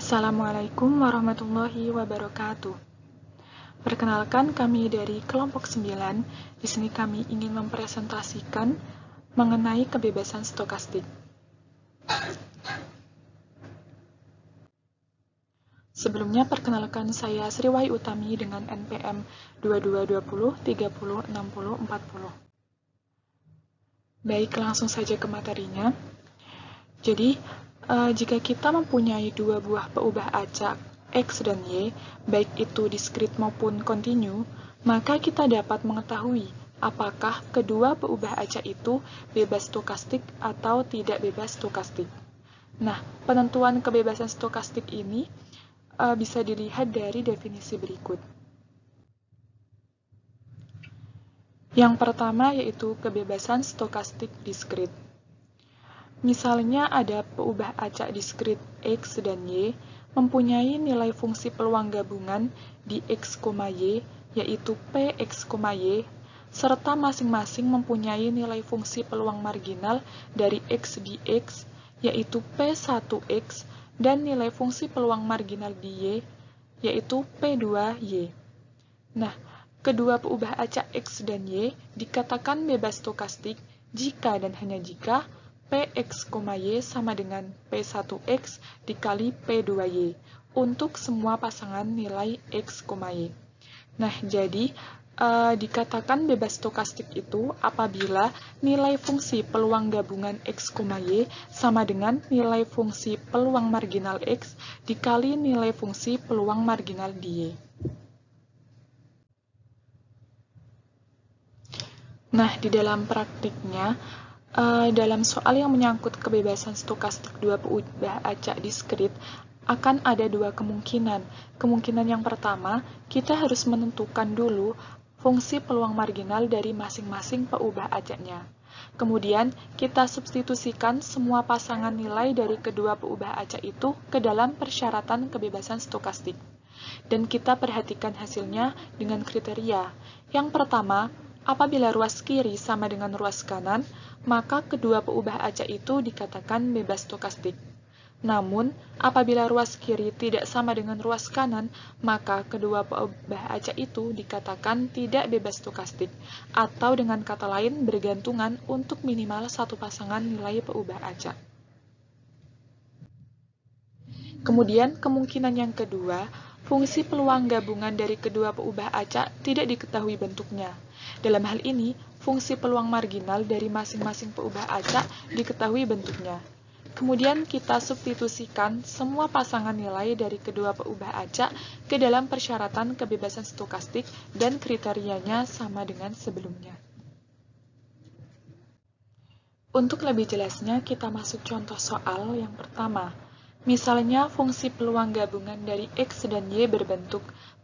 Assalamualaikum warahmatullahi wabarakatuh. Perkenalkan, kami dari kelompok 9. Di sini kami ingin mempresentasikan mengenai kebebasan stokastik. Sebelumnya, perkenalkan, saya Sriwai Utami dengan NPM 2220 30 60 40. Baik, langsung saja ke materinya. Jadi, jika kita mempunyai dua buah peubah acak X dan Y, baik itu diskrit maupun kontinu, maka kita dapat mengetahui apakah kedua peubah acak itu bebas stokastik atau tidak bebas stokastik. Nah, penentuan kebebasan stokastik ini bisa dilihat dari definisi berikut. Yang pertama yaitu kebebasan stokastik diskrit. Misalnya ada peubah acak diskrit X dan Y mempunyai nilai fungsi peluang gabungan di X, Y, yaitu Px, Y, serta masing-masing mempunyai nilai fungsi peluang marginal dari X di X, yaitu P1X, dan nilai fungsi peluang marginal di Y, yaitu P2Y. Nah, kedua peubah acak X dan Y dikatakan bebas stokastik jika dan hanya jika Px, Y sama dengan P1X dikali P2Y untuk semua pasangan nilai X, Y. Nah, jadi dikatakan bebas stokastik itu apabila nilai fungsi peluang gabungan X, Y sama dengan nilai fungsi peluang marginal X dikali nilai fungsi peluang marginal di Y. Nah, di dalam praktiknya, dalam soal yang menyangkut kebebasan stokastik dua peubah acak diskrit, akan ada dua kemungkinan. Kemungkinan yang pertama, kita harus menentukan dulu fungsi peluang marginal dari masing-masing peubah acaknya. Kemudian, kita substitusikan semua pasangan nilai dari kedua peubah acak itu ke dalam persyaratan kebebasan stokastik. Dan kita perhatikan hasilnya dengan kriteria. Yang pertama, apabila ruas kiri sama dengan ruas kanan, maka kedua peubah acak itu dikatakan bebas stokastik. Namun, apabila ruas kiri tidak sama dengan ruas kanan, maka kedua peubah acak itu dikatakan tidak bebas stokastik, atau dengan kata lain bergantungan untuk minimal satu pasangan nilai peubah acak. Kemudian, kemungkinan yang kedua, fungsi peluang gabungan dari kedua peubah acak tidak diketahui bentuknya. Dalam hal ini, fungsi peluang marginal dari masing-masing peubah acak diketahui bentuknya. Kemudian kita substitusikan semua pasangan nilai dari kedua peubah acak ke dalam persyaratan kebebasan stokastik dan kriterianya sama dengan sebelumnya. Untuk lebih jelasnya, kita masuk contoh soal yang pertama. Misalnya, fungsi peluang gabungan dari X dan Y berbentuk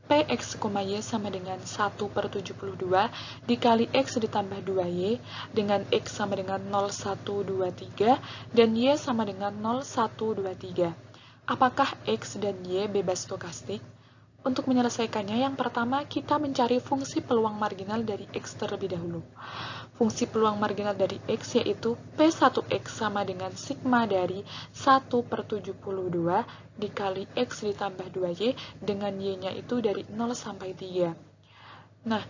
Px, Y sama dengan 1/72 dikali X ditambah 2Y dengan X sama dengan 0,123 dan Y sama dengan 0,123. Apakah X dan Y bebas stokastik? Untuk menyelesaikannya, yang pertama kita mencari fungsi peluang marginal dari X terlebih dahulu. Fungsi peluang marginal dari X yaitu P1X sama dengan sigma dari 1/72 dikali X ditambah 2Y dengan Y-nya itu dari 0 sampai 3. Nah,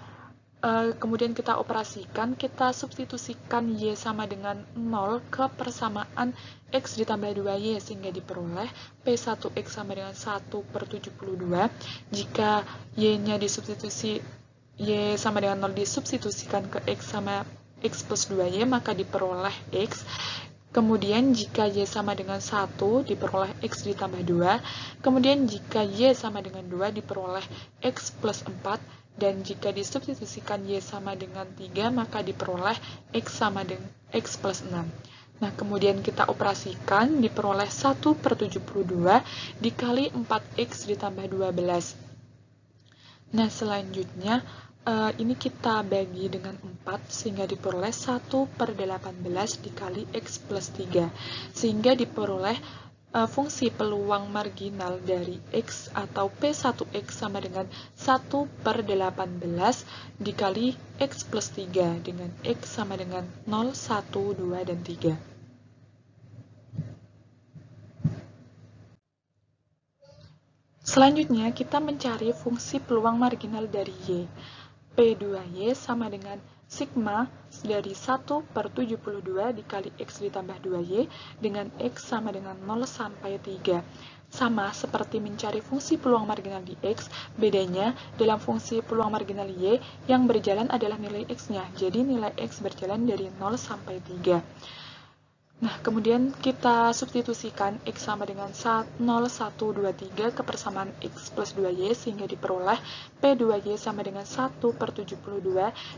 kemudian kita operasikan, kita substitusikan Y sama dengan 0 ke persamaan X ditambah 2Y sehingga diperoleh P1X sama dengan 1/72. Jika Y-nya disubstitusi, Y sama dengan 0 disubstitusikan ke X sama X plus 2Y, maka diperoleh X. Kemudian jika Y sama dengan 1, diperoleh X ditambah 2. Kemudian jika Y sama dengan 2, diperoleh X plus 4. Dan jika disubstitusikan Y sama dengan 3, maka diperoleh X sama dengan X plus 6. Nah, kemudian kita operasikan, diperoleh 1/72 dikali 4X ditambah 12. Nah, selanjutnya, ini kita bagi dengan 4 sehingga diperoleh 1/18 dikali X plus 3. Sehingga diperoleh fungsi peluang marginal dari X atau P1X sama dengan 1/18 dikali X plus 3 dengan X sama dengan 0, 1, 2, dan 3. Selanjutnya, kita mencari fungsi peluang marginal dari Y. P2Y sama dengan sigma dari 1 per 72 dikali X ditambah 2Y dengan X sama dengan 0 sampai 3. Sama seperti mencari fungsi peluang marginal di X, bedanya dalam fungsi peluang marginal Y yang berjalan adalah nilai X-nya, jadi nilai X berjalan dari 0 sampai 3. Nah, kemudian kita substitusikan X sama dengan 0, 1, 2, 3 ke persamaan X plus 2Y sehingga diperoleh P2Y sama dengan 1 per 72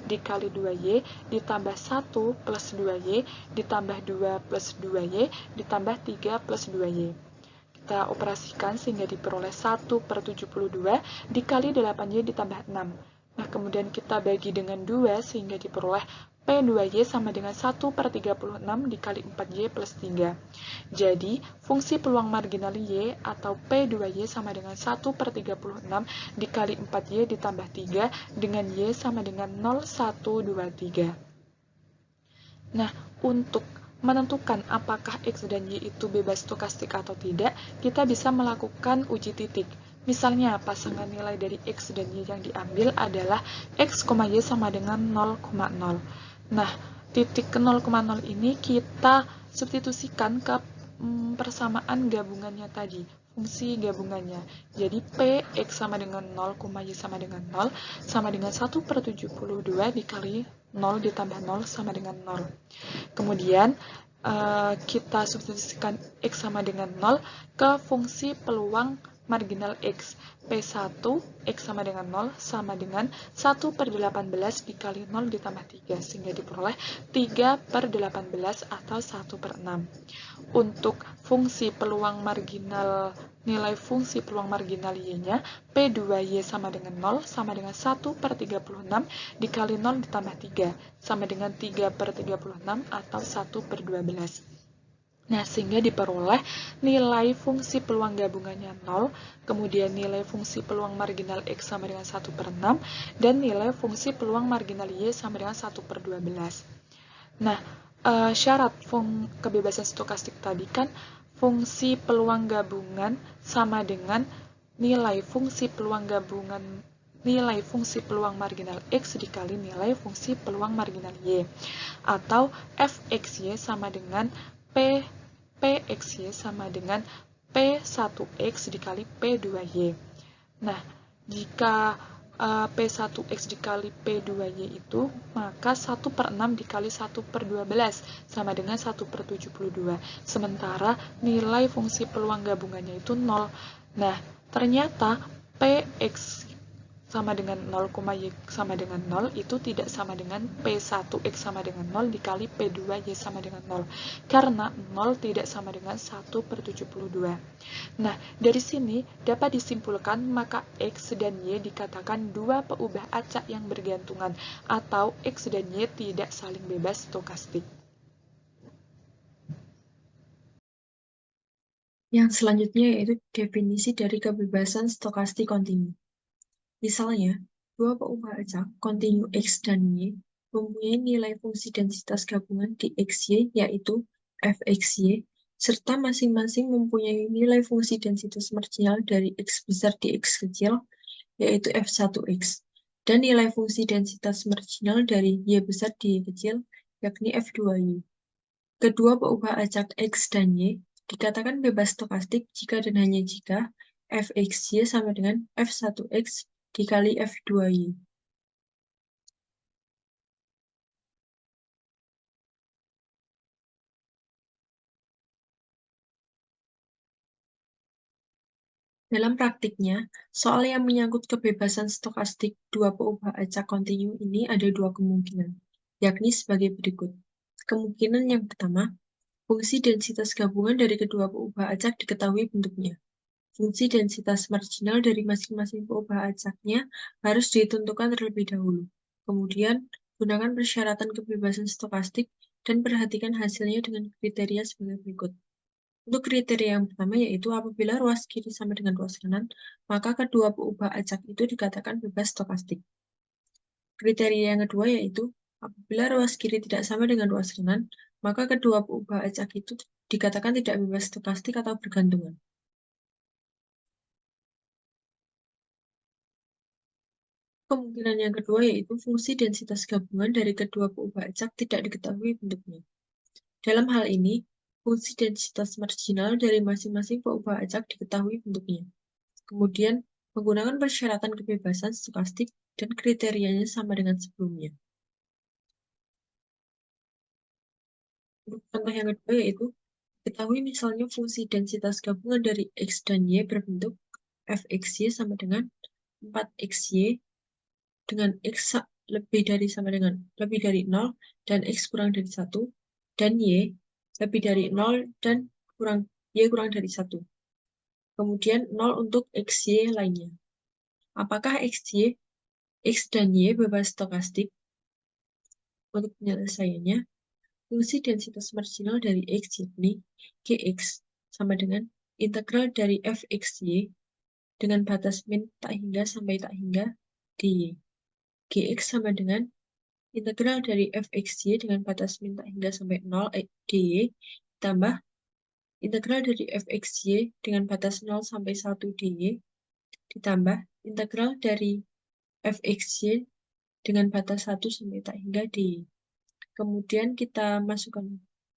dikali 2Y ditambah 1 plus 2Y ditambah 2 plus 2Y ditambah 3 plus 2Y. Kita operasikan sehingga diperoleh 1 per 72 dikali 8Y ditambah 6. Nah, kemudian kita bagi dengan 2 sehingga diperoleh P2Y sama dengan 1 per 36 dikali 4Y plus 3. Jadi, fungsi peluang marginal Y atau P2Y sama dengan 1 per 36 dikali 4Y ditambah 3 dengan Y sama dengan 0, 1, 2, 3. Nah, untuk menentukan apakah X dan Y itu bebas stokastik atau tidak, kita bisa melakukan uji titik. Misalnya, pasangan nilai dari X dan Y yang diambil adalah X, Y sama dengan 0,0. Nah, titik ke 0,0 ini kita substitusikan ke persamaan gabungannya tadi, fungsi gabungannya. Jadi, P, X sama dengan 0, Y sama dengan 0, sama dengan 1 per 72 dikali 0 ditambah 0 sama dengan 0. Kemudian, kita substitusikan X sama dengan 0 ke fungsi peluang marginal X. P1, X sama dengan 0, sama dengan 1 per 18 dikali 0 ditambah 3, sehingga diperoleh 3 per 18 atau 1 per 6. Untuk fungsi peluang marginal, nilai fungsi peluang marginal Y-nya, P2Y sama dengan 0, sama dengan 1 per 36 dikali 0 ditambah 3, sama dengan 3 per 36 atau 1 per 12. Nah, sehingga diperoleh nilai fungsi peluang gabungannya 0, kemudian nilai fungsi peluang marginal X sama dengan 1 per 6, dan nilai fungsi peluang marginal Y sama dengan 1 per 12. Nah, syarat kebebasan stokastik tadi kan fungsi peluang gabungan sama dengan nilai fungsi peluang gabungan nilai fungsi peluang marginal X dikali nilai fungsi peluang marginal Y, atau Fxy sama dengan Pxy sama dengan P1x dikali P2y. Nah, jika P1x dikali P2y itu, maka 1 per 6 dikali 1 per 12 sama dengan 1 per 72. Sementara nilai fungsi peluang gabungannya itu 0. Nah, ternyata Px sama dengan 0, Y sama dengan 0 itu tidak sama dengan P1X sama dengan 0 dikali P2Y sama dengan 0. Karena 0 tidak sama dengan 1 per 72. Nah, dari sini dapat disimpulkan maka X dan Y dikatakan dua peubah acak yang bergantungan, atau X dan Y tidak saling bebas stokastik. Yang selanjutnya yaitu definisi dari kebebasan stokastik kontinu. Misalnya, dua peubah acak kontinu X dan Y mempunyai nilai fungsi densitas gabungan di XY yaitu Fxy, serta masing-masing mempunyai nilai fungsi densitas marginal dari X besar di X kecil yaitu F1X, dan nilai fungsi densitas marginal dari Y besar di Y kecil yakni F2Y. Kedua peubah acak X dan Y dikatakan bebas stokastik jika dan hanya jika Fxy sama dengan F1X dikali F2Y. Dalam praktiknya, soal yang menyangkut kebebasan stokastik dua peubah acak kontinu ini ada dua kemungkinan, yakni sebagai berikut. Kemungkinan yang pertama, fungsi densitas gabungan dari kedua peubah acak diketahui bentuknya. Fungsi densitas marginal dari masing-masing peubah acaknya harus ditentukan terlebih dahulu. Kemudian, gunakan persyaratan kebebasan stokastik dan perhatikan hasilnya dengan kriteria sebagai berikut. Untuk kriteria yang pertama yaitu apabila ruas kiri sama dengan ruas kanan, maka kedua peubah acak itu dikatakan bebas stokastik. Kriteria yang kedua yaitu apabila ruas kiri tidak sama dengan ruas kanan, maka kedua peubah acak itu dikatakan tidak bebas stokastik atau bergantungan. Kemungkinan yang kedua yaitu fungsi densitas gabungan dari kedua peubah acak tidak diketahui bentuknya. Dalam hal ini, fungsi densitas marginal dari masing-masing peubah acak diketahui bentuknya. Kemudian, menggunakan persyaratan kebebasan stokastik dan kriterianya sama dengan sebelumnya. Untuk contoh yang kedua yaitu, ketahui misalnya fungsi densitas gabungan dari X dan Y berbentuk fxy sama dengan 4xy dengan X lebih dari 0 dan X kurang dari 1 dan Y lebih dari 0 dan Y kurang dari 1. Kemudian 0 untuk XY lainnya. Apakah X dan Y bebas stokastik? Untuk penyelesaiannya, fungsi densitas marginal dari X yakni Gx sama dengan integral dari fxy dengan batas min tak hingga sampai tak hingga dy. Gx sama dengan integral dari fxy dengan batas min tak hingga sampai 0 dy tambah integral dari fxy dengan batas 0 sampai 1 dy ditambah integral dari fxy dengan batas 1 sampai tak hingga dy. Kemudian kita masukkan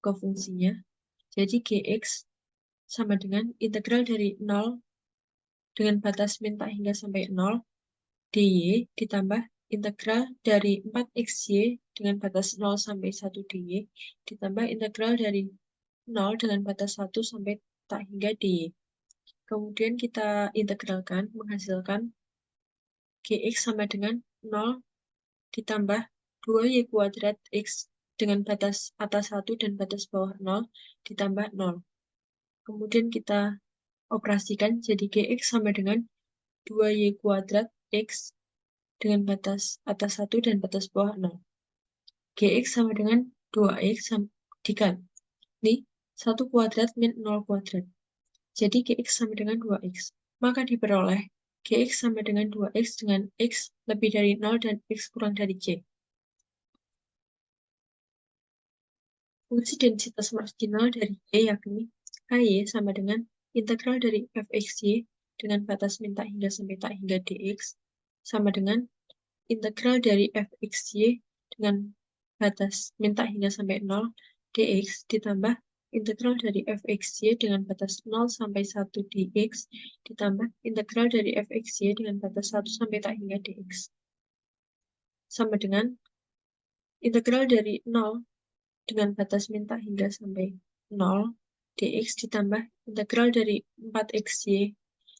ke fungsinya. Jadi Gx sama dengan integral dari 0 dengan batas min tak hingga sampai 0 dy ditambah integral dari 4xy dengan batas 0 sampai 1 dy ditambah integral dari 0 dengan batas 1 sampai tak hingga dy. Kemudian kita integralkan menghasilkan Gx sama dengan 0 ditambah 2y kuadrat X dengan batas atas 1 dan batas bawah 0 ditambah 0. Kemudian kita operasikan jadi Gx sama dengan 2y kuadrat X dengan batas atas 1 dan batas bawah 0. Gx sama dengan 2x dikali 1 kuadrat min 0 kuadrat. Jadi Gx sama dengan 2x. Maka diperoleh Gx sama dengan 2x dengan X lebih dari 0 dan X kurang dari Y. Fungsi densitas marginal dari Y yakni Ky sama dengan integral dari fxy dengan batas min tak hingga sampai tak hingga dx sama dengan integral dari fxy dengan batas min tak hingga sampai 0 dx ditambah integral dari fxy dengan batas 0 sampai 1 dx ditambah integral dari fxy dengan batas 1 sampai tak hingga dx sama dengan integral dari 0 dengan batas min tak hingga sampai 0 dx ditambah integral dari 4xy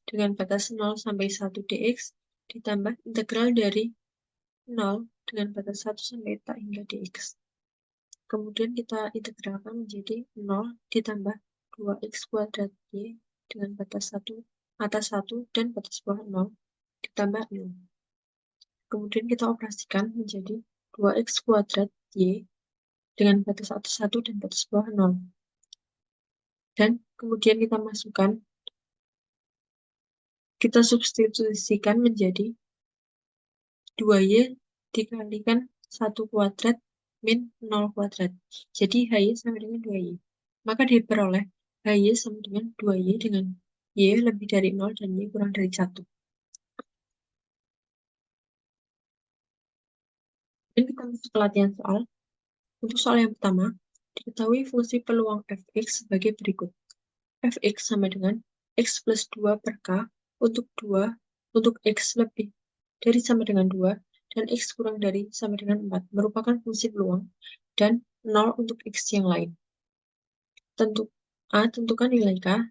dengan batas 0 sampai 1 dx ditambah integral dari 0 dengan batas 1 sampai tak hingga dx. Kemudian kita integralkan menjadi 0 ditambah 2x kuadrat y dengan batas 1 atas 1 dan batas bawah 0 ditambah 0. Kemudian kita operasikan menjadi 2x kuadrat y dengan batas atas 1 dan batas bawah 0. Dan kemudian kita substitusikan menjadi 2y dikalikan 1 kuadrat min 0 kuadrat. Jadi hy sama dengan 2y. Maka diperoleh hy sama dengan 2y dengan y lebih dari 0 dan y kurang dari 1. Dan kita masuk ke latihan soal. Untuk soal yang pertama, diketahui fungsi peluang fx sebagai berikut. Fx sama dengan x plus 2 per k untuk x lebih dari sama dengan 2 dan x kurang dari sama dengan 4 merupakan fungsi peluang dan 0 untuk x yang lain. Tentukan nilai k.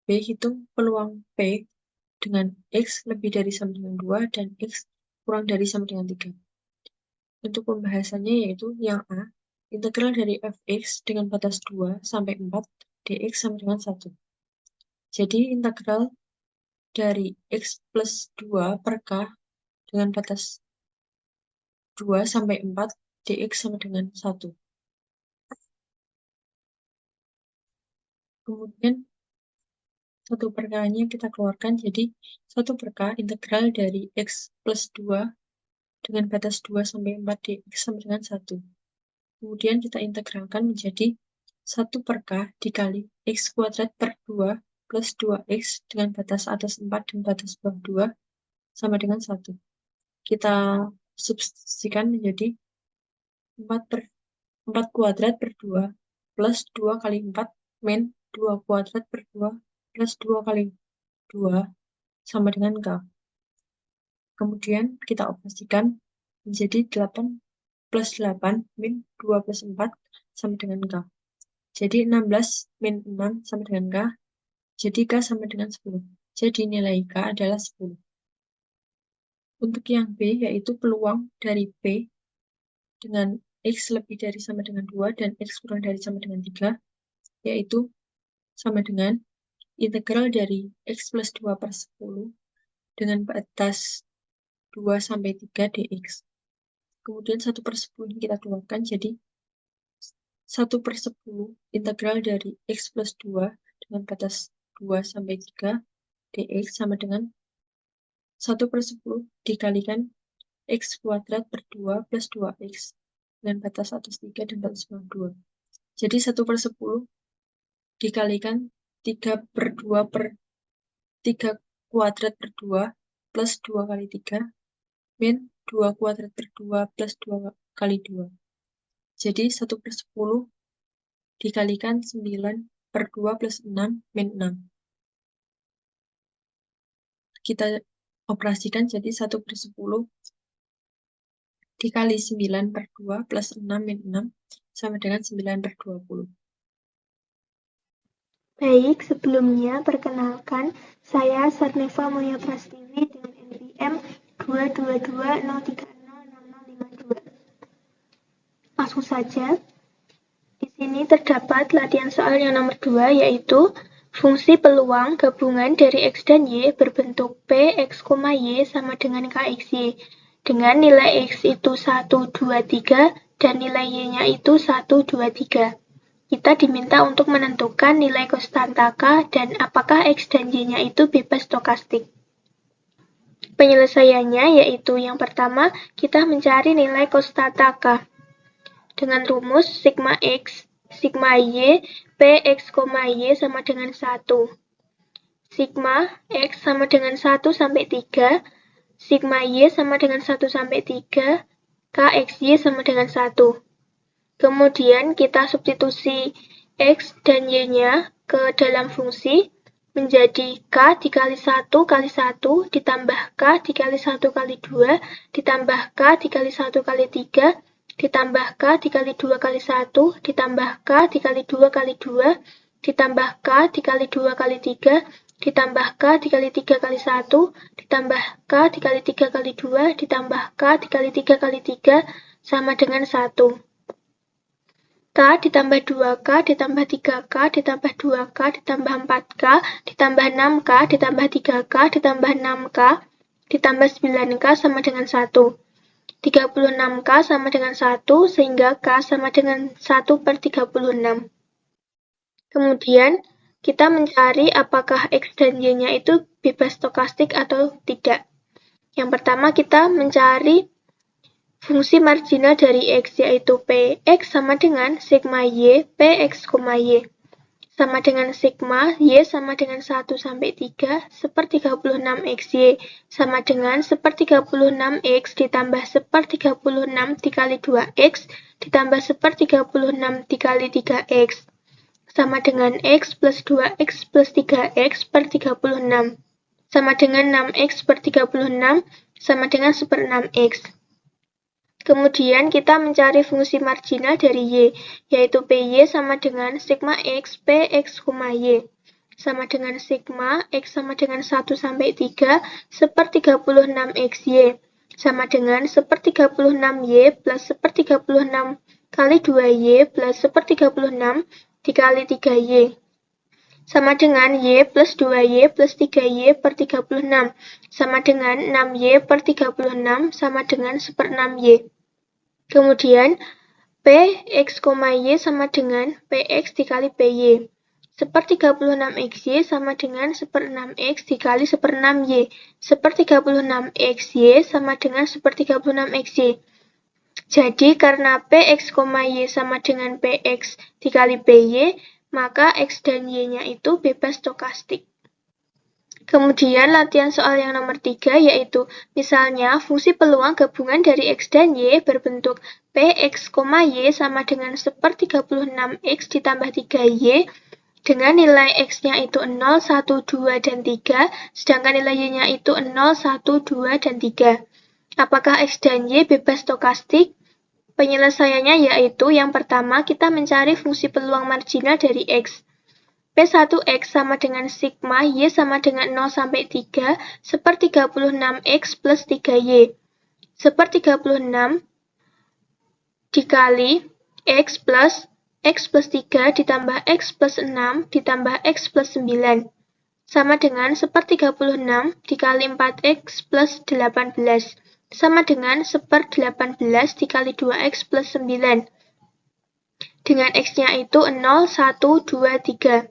B. Hitung peluang P dengan x lebih dari sama dengan 2 dan x kurang dari sama dengan 3. Untuk pembahasannya yaitu yang A, integral dari fx dengan batas 2 sampai 4 dx sama dengan 1. Jadi integral dari x plus 2 per k dengan batas 2 sampai 4 dx sama dengan 1. Kemudian satu per k-nya kita keluarkan jadi 1 per k integral dari x plus 2 dengan batas 2 sampai 4 dx sama dengan 1. Kemudian kita integralkan menjadi 1 per k dikali x kuadrat per 2 plus 2x dengan batas atas 4 dan batas bawah 2 sama dengan 1. kita substitusikan menjadi 4 kuadrat per 2 plus 2 kali 4 min 2 kuadrat per 2 plus 2 kali 2 sama dengan K. Kemudian kita operasikan menjadi 8 plus 8 min 2 plus 4 sama dengan K. Jadi 16 min 6 sama dengan K. Jadi K sama dengan 10. Jadi nilai K adalah 10. Untuk yang B, yaitu peluang dari P dengan X lebih dari sama dengan 2 dan X kurang dari sama dengan 3, yaitu sama dengan integral dari X plus 2 per 10 dengan batas 2 sampai 3 dx. Kemudian 1 per 10 kita keluarkan, jadi 1 per 10 integral dari X plus 2 dengan batas 2 sampai 3 dx sama dengan 1 per 10 dikalikan X kuadrat per 2 plus 2X dengan batas atas 3 dan batas bawah 2. Jadi 1 per 10 dikalikan 3 per 2 per 3 kuadrat per 2 plus 2 kali 3 min 2 kuadrat per 2 plus 2 kali 2. Jadi 1 per 10 dikalikan 9 per 2 plus 6 min 6. Kita operasikan jadi 1 per 10 dikali 9 per 2 plus 6 min 6 sama dengan 9 per 20. Baik, sebelumnya perkenalkan, saya Sarneva Mulya Prastiwi dengan NPM 222030652. Langsung saja. Di sini terdapat latihan soal yang nomor 2, yaitu fungsi peluang gabungan dari X dan Y berbentuk P, X, Y sama dengan KXY. Dengan nilai X itu 1, 2, 3 dan nilai Y-nya itu 1, 2, 3. Kita diminta untuk menentukan nilai konstanta K dan apakah X dan Y-nya itu bebas stokastik. Penyelesaiannya yaitu yang pertama, kita mencari nilai konstanta K. Dengan rumus sigma X, sigma Y, Px, Y sama dengan 1. Sigma X sama dengan 1 sampai 3, sigma Y sama dengan 1 sampai 3, KXY sama dengan 1. Kemudian kita substitusi X dan Y-nya ke dalam fungsi menjadi K dikali 1 kali 1 ditambah K dikali 1 kali 2 ditambah K dikali 1 kali 3 ditambah K dikali 2 kali 1 ditambah K dikali 2 kali 2 ditambah K dikali 2 kali 3 ditambah K dikali 3 kali 1 ditambah K dikali 3 kali 2 ditambah K dikali 3 kali 3 sama dengan 1. K ditambah 2K ditambah 3K ditambah 2K ditambah 4K ditambah 6K ditambah 3K ditambah 6K ditambah 9K sama dengan 1. 36K sama dengan 1 sehingga K sama dengan 1 per 36. Kemudian kita mencari apakah X dan Y-nya itu bebas stokastik atau tidak. Yang pertama kita mencari fungsi marginal dari X yaitu Px sama dengan sigma Y Px, Y sama dengan sigma Y sama dengan 1 sampai 3 1/36 XY sama dengan 1/36 X ditambah 1/36 dikali 2X ditambah 1/36 dikali 3X sama dengan X plus 2X plus 3X per 36 sama dengan 6X per 36 sama dengan 1/6X. Kemudian kita mencari fungsi marginal dari Y, yaitu PY sama dengan sigma X, Px, Y, sama dengan sigma X sama dengan 1 sampai 3, 1/36 XY, sama dengan 1/36 Y plus 1/36 kali 2Y plus 1/36 dikali 3Y, sama dengan Y plus 2Y plus 3Y per 36, sama dengan 6Y per 36, sama dengan 1/6Y. Kemudian, Px, Y sama dengan Px dikali Py. 1/36 XY sama dengan 1/6X dikali 1/6Y. 1/36 XY sama dengan 1/36 XY. Jadi, karena Px, Y sama dengan Px dikali Py, maka X dan Y-nya itu bebas stokastik. Kemudian latihan soal yang nomor 3 yaitu misalnya fungsi peluang gabungan dari X dan Y berbentuk Px, Y sama dengan 1/36X ditambah 3Y dengan nilai X-nya itu 0, 1, 2, dan 3, sedangkan nilai Y-nya itu 0, 1, 2, dan 3. Apakah X dan Y bebas stokastik? Penyelesaiannya yaitu yang pertama kita mencari fungsi peluang marginal dari X. P1X sama dengan sigma Y sama dengan 0 sampai 3 1/36X plus 3Y. 1/36 dikali X plus 3 ditambah X plus 6 ditambah X plus 9 sama dengan 1/36 dikali 4X plus 18 sama dengan 1/18 dikali 2X plus 9 dengan X-nya itu 0, 1, 2, 3.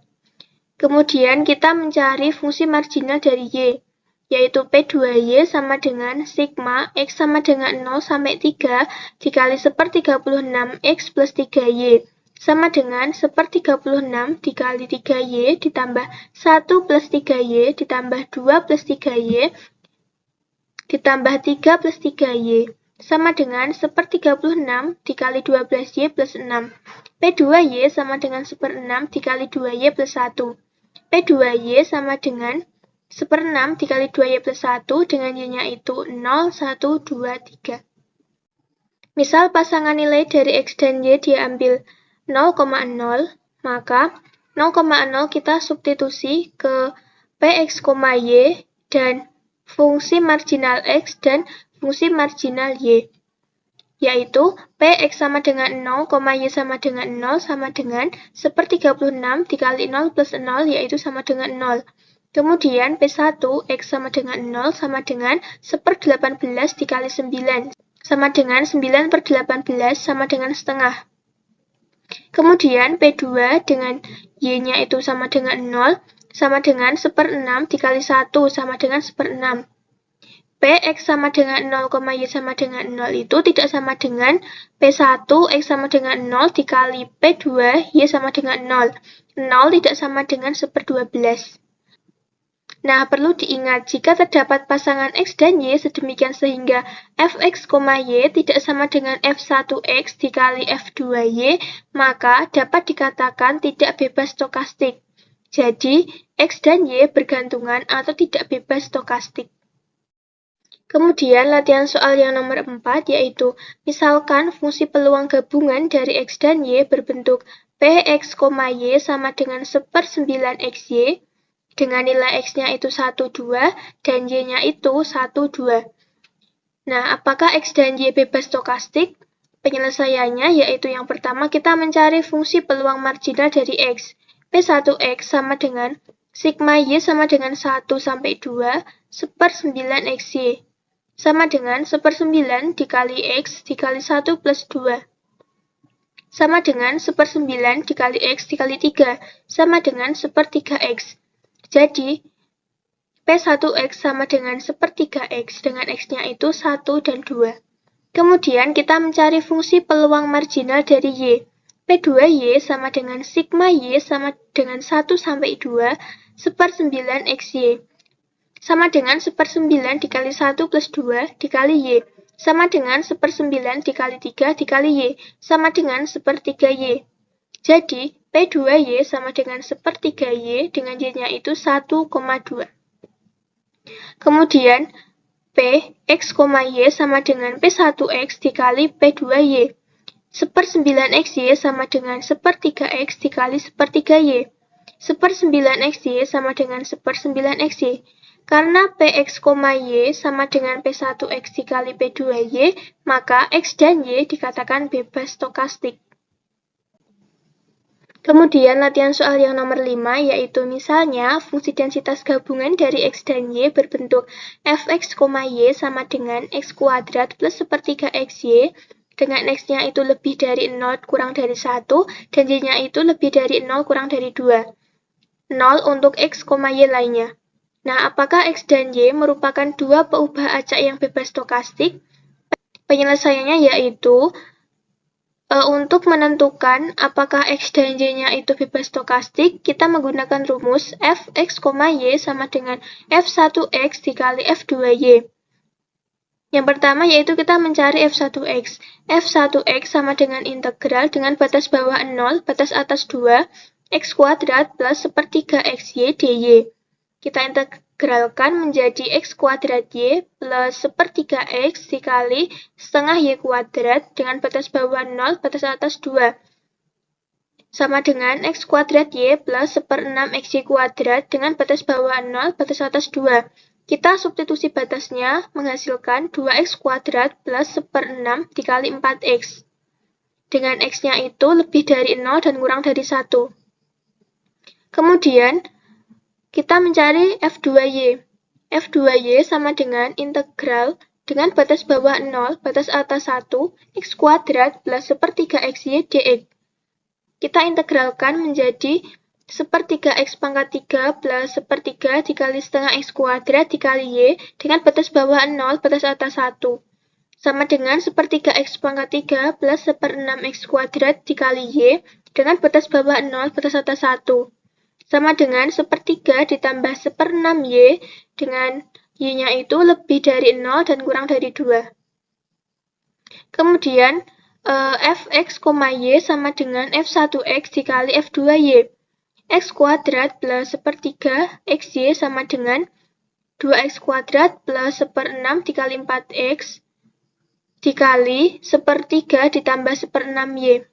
Kemudian kita mencari fungsi marginal dari Y, yaitu P2Y sama dengan sigma X sama dengan 0 sampai 3 dikali 1/36X plus 3Y, sama dengan 1/36 dikali 3Y ditambah 1 plus 3Y ditambah 2 plus 3Y ditambah 3 plus 3Y, sama dengan 1/36 dikali 12Y plus 6. P2Y sama dengan 1/6 dikali 2Y plus 1. P2Y sama dengan 1/6 dikali 2Y plus 1 dengan Y-nya itu 0, 1, 2, 3. Misal pasangan nilai dari X dan Y diambil 0,0, maka 0,0 kita substitusi ke Px, Y dan fungsi marginal X dan fungsi marginal Y, yaitu Px sama dengan 0, Y sama dengan 0 sama dengan 1/36 dikali 0 plus 0 yaitu sama dengan 0. Kemudian P1 X sama dengan 0 sama dengan 1/18 dikali 9 sama dengan 9/18 sama dengan setengah. Kemudian P2 dengan Y-nya itu sama dengan 0 sama dengan 1/6 dikali 1 sama dengan 1/6. Px sama dengan 0, Y sama dengan 0 itu tidak sama dengan P1 X sama dengan 0 dikali P2 Y sama dengan 0. 0 tidak sama dengan 1/12. Nah, perlu diingat jika terdapat pasangan X dan Y sedemikian sehingga Fx, Y tidak sama dengan F1X dikali F2Y, maka dapat dikatakan tidak bebas stokastik. Jadi, X dan Y bergantungan atau tidak bebas stokastik. Kemudian latihan soal yang nomor 4 yaitu misalkan fungsi peluang gabungan dari X dan Y berbentuk Px, Y sama dengan 1/9XY dengan nilai X-nya itu 1, 2 dan Y-nya itu 1, 2. Nah, apakah X dan Y bebas stokastik? Penyelesaiannya yaitu yang pertama kita mencari fungsi peluang marginal dari X. P1X sama dengan sigma Y sama dengan 1 sampai 2 1/9XY. Sama dengan 1/9 dikali X dikali 1 plus 2. Sama dengan 1/9 dikali X dikali 3. Sama dengan 1/3X. Jadi, P1X sama dengan 1/3X dengan X-nya itu 1 dan 2. Kemudian kita mencari fungsi peluang marginal dari Y. P2Y sama dengan sigma Y sama dengan 1 sampai 2 1/9XY. Sama dengan 1/9 dikali 1 plus 2 dikali Y, sama dengan 1/9 dikali 3 dikali Y, sama dengan 1/3Y. Jadi, P2Y sama dengan 1/3Y dengan Y-nya itu 1,2. Kemudian, Px, Y sama dengan P1X dikali P2Y. 1/9XY sama dengan 1/3X dikali 1/3Y. 1/9XY sama dengan 1/9XY. Karena Px, Y sama dengan P1X dikali P2Y, maka X dan Y dikatakan bebas stokastik. Kemudian latihan soal yang nomor 5 yaitu misalnya fungsi densitas gabungan dari X dan Y berbentuk Fx, Y sama dengan X kuadrat plus 1/3XY dengan X-nya itu lebih dari 0 kurang dari 1 dan Y-nya itu lebih dari 0 kurang dari 2. 0 untuk X, Y lainnya. Nah, apakah X dan Y merupakan dua peubah acak yang bebas stokastik? Penyelesaiannya yaitu Untuk menentukan apakah X dan Y-nya itu bebas stokastik, kita menggunakan rumus Fx, Y sama dengan F1X dikali F2Y. Yang pertama yaitu kita mencari F1X. F1X sama dengan integral dengan batas bawah 0, batas atas 2, X kuadrat plus sepertiga XY dy. Kita integralkan menjadi X kuadrat Y plus sepertiga X dikali setengah Y kuadrat dengan batas bawah 0, batas atas 2. Sama dengan X kuadrat Y plus seperenam XY kuadrat dengan batas bawah 0, batas atas 2. Kita substitusi batasnya menghasilkan 2X kuadrat plus seperenam dikali 4X. Dengan X-nya itu lebih dari 0 dan kurang dari 1. Kemudian, kita mencari F2Y. F2Y sama dengan integral dengan batas bawah 0, batas atas 1, X kuadrat plus sepertiga XY dx. Kita integralkan menjadi sepertiga X pangkat 3 plus sepertiga dikali setengah X kuadrat dikali Y dengan batas bawah 0, batas atas 1. Sama dengan sepertiga X pangkat 3 plus seperenam X kuadrat dikali Y dengan batas bawah 0, batas atas 1. Sama dengan sepertiga ditambah seperenam Y dengan Y-nya itu lebih dari 0 dan kurang dari 2. Kemudian, Fx, Y sama dengan F1X dikali F2Y. X kuadrat plus sepertiga XY sama dengan 2X kuadrat plus seperenam dikali 4X dikali sepertiga ditambah seperenam Y.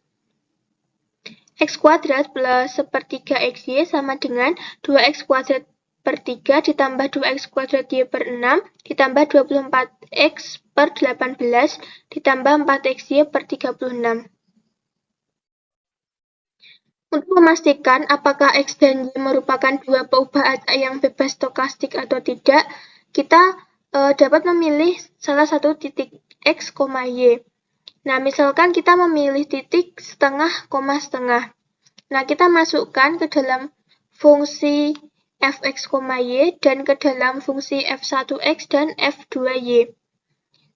X kuadrat plus sepertiga XY sama dengan 2X kuadrat per 3 ditambah 2X kuadrat Y per 6 ditambah 24X per 18 ditambah 4XY per 36. Untuk memastikan apakah X dan Y merupakan dua peubah acak yang bebas stokastik atau tidak, kita dapat memilih salah satu titik X, Y. Nah, misalkan kita memilih titik setengah, koma setengah. Nah, kita masukkan ke dalam fungsi Fx, Y dan ke dalam fungsi F1X dan F2Y.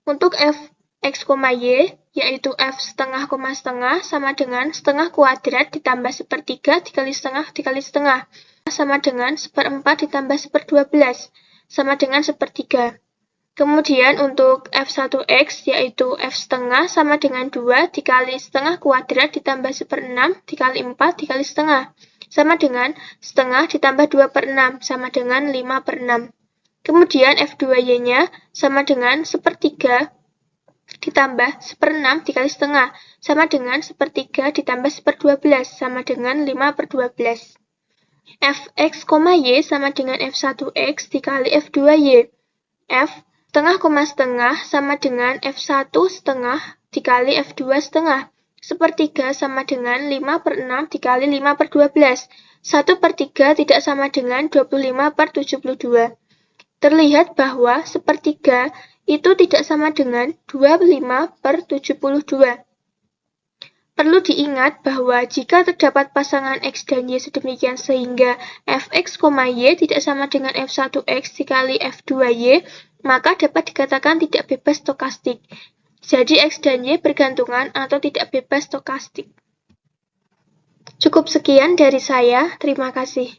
Untuk Fx, Y, yaitu F setengah, koma setengah sama dengan setengah kuadrat ditambah sepertiga dikali setengah sama dengan seperempat ditambah seperdua-belas sama dengan sepertiga. Kemudian untuk F1X yaitu F setengah sama dengan 2 dikali setengah kuadrat ditambah seperenam dikali 4 dikali setengah sama dengan setengah ditambah 2 per 6 sama dengan 5 per 6. Kemudian F2Y-nya sama dengan sepertiga ditambah seperenam dikali setengah sama dengan sepertiga ditambah seperdua-belas sama dengan 5 per 12. Fx, Y sama dengan F1X dikali F2Y. F setengah, setengah sama dengan F1 setengah dikali F2 setengah. Sepertiga sama dengan 5 per 6 dikali 5 per 12. 1 per 3 tidak sama dengan 25 per 72. Terlihat bahwa sepertiga itu tidak sama dengan 25 per 72. Perlu diingat bahwa jika terdapat pasangan X dan Y sedemikian sehingga Fx, Y tidak sama dengan F1X dikali F2Y, maka dapat dikatakan tidak bebas stokastik. Jadi X dan Y bergantungan atau tidak bebas stokastik. Cukup sekian dari saya, terima kasih.